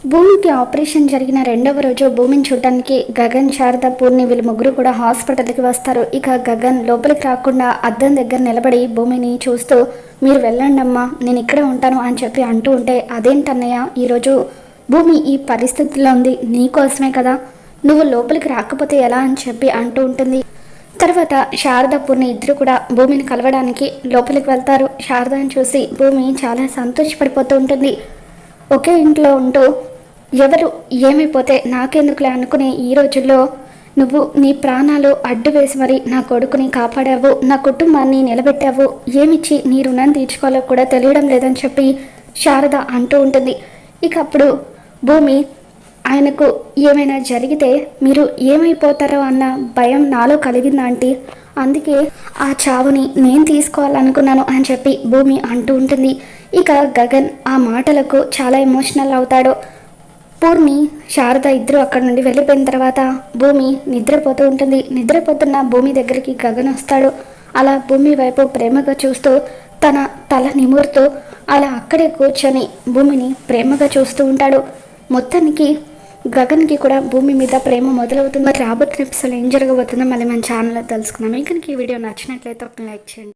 భూమికి ఆపరేషన్ జరిగిన రెండవ రోజు భూమిని చూడటానికి గగన్, శారద, పూర్ణి వీళ్ళు ముగ్గురు కూడా హాస్పిటల్కి వస్తారు. ఇక గగన్ లోపలికి రాకుండా అద్దం దగ్గర నిలబడి భూమిని చూస్తూ, మీరు వెళ్ళండి అమ్మా, నేను ఇక్కడే ఉంటాను అని చెప్పి అంటూ ఉంటే, అదేంటన్నయ్య ఈరోజు భూమి ఈ పరిస్థితిలో ఉంది, నీకోసమే కదా, నువ్వు లోపలికి రాకపోతే ఎలా అని చెప్పి అంటూ ఉంటుంది. తర్వాత శారద, పూర్ణి ఇద్దరు కూడా భూమిని కలవడానికి లోపలికి వెళ్తారు. శారదను చూసి భూమి చాలా సంతోషపడిపోతూ ఉంటుంది. ఒకే ఇంట్లో ఉంటూ ఎవరు ఏమైపోతే నాకెందుకులే అనుకునే ఈ రోజుల్లో నువ్వు నీ ప్రాణాలు అడ్డు వేసి మరి నా కొడుకుని కాపాడావు, నా కుటుంబాన్ని నిలబెట్టావు, ఏమిచ్చి నీ రుణాన్ని తీర్చుకోవాలో కూడా తెలియడం లేదని చెప్పి శారద అంటూ ఉంటుంది. ఇక అప్పుడు భూమి, ఆయనకు ఏమైనా జరిగితే మీరు ఏమైపోతారో అన్న భయం నాలో కలిగింది ఆంటీ, అందుకే ఆ చావుని నేను తీసుకోవాలనుకున్నాను అని చెప్పి భూమి అంటూ ఉంటుంది. ఇక గగన్ ఆ మాటలకు చాలా ఎమోషనల్ అవుతాడు. పూర్ణి, శారద ఇద్దరు అక్కడ నుండి వెళ్ళిపోయిన తర్వాత భూమి నిద్రపోతూ ఉంటుంది. నిద్రపోతున్న భూమి దగ్గరికి గగన్ వస్తాడు. అలా భూమి వైపు ప్రేమగా చూస్తూ తన తల నిమురుతూ అలా అక్కడే కూర్చొని భూమిని ప్రేమగా చూస్తూ ఉంటాడు. మొత్తానికి గగన్కి కూడా భూమి మీద ప్రేమ మొదలవుతుంది. రాబోతున్న ఎపిసోడ్ ఏం జరగబోతుందో మళ్ళీ మన ఛానల్లో తెలుసుకుందాం. మీకు ఈ వీడియో నచ్చినట్లయితే ఒక లైక్ చేయండి.